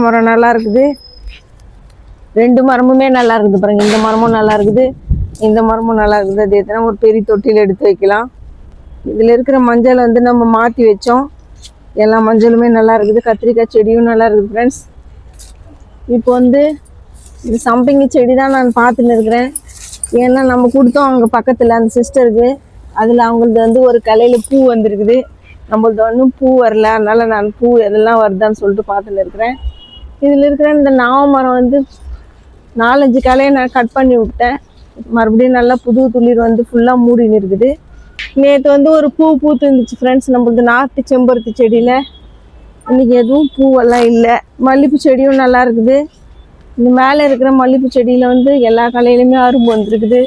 மரம் நல்லா இருக்குது. 2 மரமுமே நல்லா இருக்குது பாருங்க. இந்த மரமும் நல்லா இருக்குது, இந்த மரமும் நல்லா இருக்குது. அது எத்தனை ஒரு பெரிய தொட்டியில் எடுத்து வைக்கலாம். இதில் இருக்கிற மஞ்சள் வந்து நம்ம மாற்றி வச்சோம். எல்லா மஞ்சளுமே நல்லா இருக்குது. கத்திரிக்காய் செடியும் நல்லா இருக்குது ஃப்ரெண்ட்ஸ். இப்போ வந்து இது சம்பங்கி செடி தான் நான் பார்த்துன்னு இருக்கிறேன். ஏன்னா நம்ம கொடுத்தோம் அங்கே பக்கத்தில் அந்த சிஸ்டருக்கு. அதில் அவங்களது வந்து ஒரு கலையில் பூ வந்துருக்குது. நம்மளது ஒன்றும் பூ வரல. அதனால் நான் பூ எதெல்லாம் வருதான்னு சொல்லிட்டு பார்த்துன்னு இருக்கிறேன். இதில் இருக்கிற இந்த நாவ மரம் வந்து 4-5 கலையை நான் கட் பண்ணி விட்டேன். மறுபடியும் நல்லா புது துளிர் வந்து ஃபுல்லாக மூடின்னு இருக்குது. நேற்று வந்து ஒரு பூ பூத்து இருந்துச்சு ஃப்ரெண்ட்ஸ், நம்மளது நாட்டு செம்பருத்தி செடியில். இன்றைக்கி எதுவும் பூவெல்லாம் இல்லை. மல்லிகைப்பூ செடியும் நல்லா இருக்குது. இந்த மேலே இருக்கிற மல்லிகைப்பூ செடியில் வந்து எல்லா கலையிலையுமே அரும்பு வந்துருக்குது.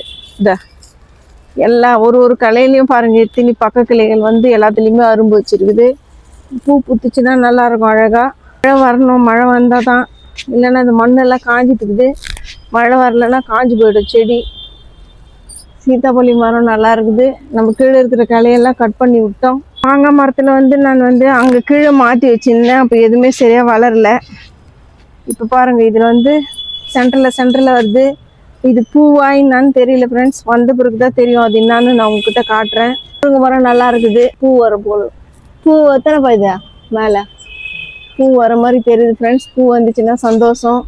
எல்லா ஒரு கலையிலையும் பாருங்கள், எத்தனை பக்க கிளைகள் வந்து எல்லாத்துலேயுமே அரும்பு வச்சுருக்குது. பூ பூத்துச்சுன்னா நல்லாயிருக்கும் அழகாக. மழை வரணும், மழை வந்தால் தான். இல்லைன்னா அந்த மண்ணெல்லாம் காஞ்சிட்டுக்குது. மழை வரலைன்னா காஞ்சி போய்டும் செடி. சீத்தாப்பள்ளி மரம் நல்லா இருக்குது. நம்ம கீழே இருக்கிற கலையெல்லாம் கட் பண்ணி விட்டோம். மாங்காய் மரத்தில் வந்து நான் வந்து அங்கே கீழே மாற்றி வச்சுருந்தேன். அப்போ எதுவுமே சரியாக வளரல. இப்போ பாருங்கள், இதில் வந்து சென்டரில் வருது. இது பூவா என்னான்னு தெரியல ஃப்ரெண்ட்ஸ். வந்த பிறகு தான் தெரியும் அது என்னான்னு. நான் உங்ககிட்ட காட்டுறேன். முருங்கை மரம் நல்லா இருக்குது. பூ வர போல். பூ எத்தனை பாயுதா மேலே பூ வர மாதிரி தெரியுது ஃப்ரெண்ட்ஸ். பூ வந்துச்சுன்னா சந்தோஷம்.